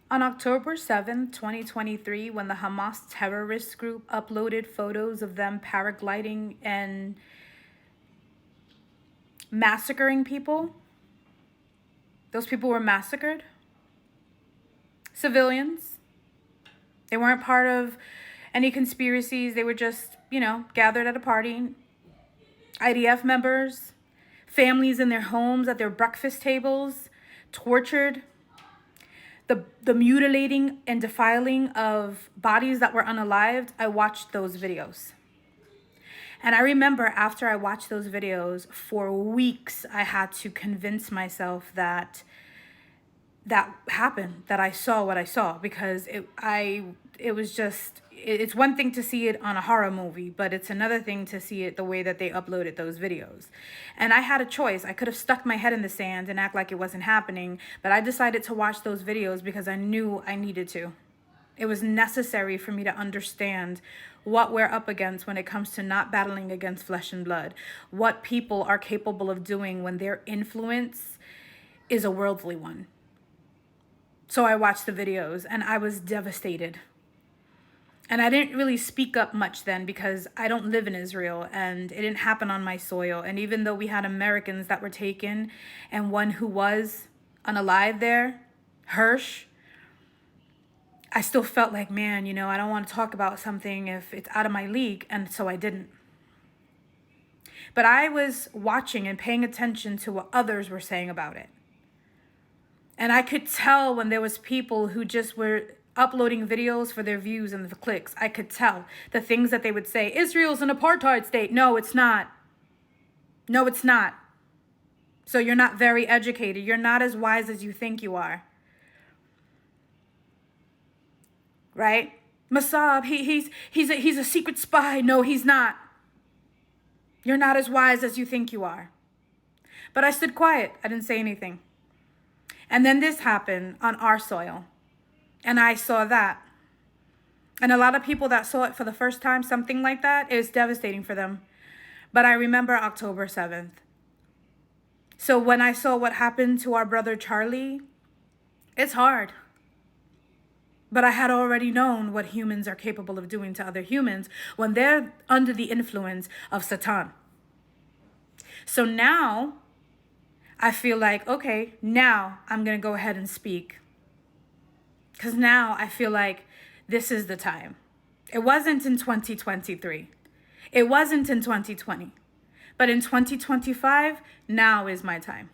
On October 7th, 2023, when the Hamas terrorist group uploaded photos of them paragliding and massacring people, those people were massacred. Civilians. They weren't part of any conspiracies. They were just, gathered at a party. IDF members, families in their homes, at their breakfast tables, tortured. The mutilating and defiling of bodies that were unalived. I watched those videos. And I remember after I watched those videos, for weeks, I had to convince myself that happened, that I saw what I saw, because it's one thing to see it on a horror movie, but it's another thing to see it the way that they uploaded those videos. And I had a choice. I could have stuck my head in the sand and act like it wasn't happening, but I decided to watch those videos because I knew I needed to. It was necessary for me to understand what we're up against when it comes to not battling against flesh and blood, what people are capable of doing when their influence is a worldly one. So I watched the videos and I was devastated. And I didn't really speak up much then because I don't live in Israel and it didn't happen on my soil. And even though we had Americans that were taken and one who was unalive there, Hirsch, I still felt like, man, I don't want to talk about something if it's out of my league. And so I didn't. But I was watching and paying attention to what others were saying about it. And I could tell when there was people who just were uploading videos for their views and the clicks. I could tell the things that they would say. Israel's an apartheid state. No, it's not. No, it's not. So you're not very educated. You're not as wise as you think you are. Right? Mossad, he's a secret spy. No, he's not. You're not as wise as you think you are. But I stood quiet. I didn't say anything. And then this happened on our soil. And I saw that. And a lot of people that saw it for the first time, something like that, is devastating for them. But I remember October 7th. So when I saw what happened to our brother Charlie, it's hard. But I had already known what humans are capable of doing to other humans when they're under the influence of Satan. So now I feel like, okay, now I'm going to go ahead and speak. Because now I feel like this is the time. It wasn't in 2023. It wasn't in 2020. But in 2025, now is my time.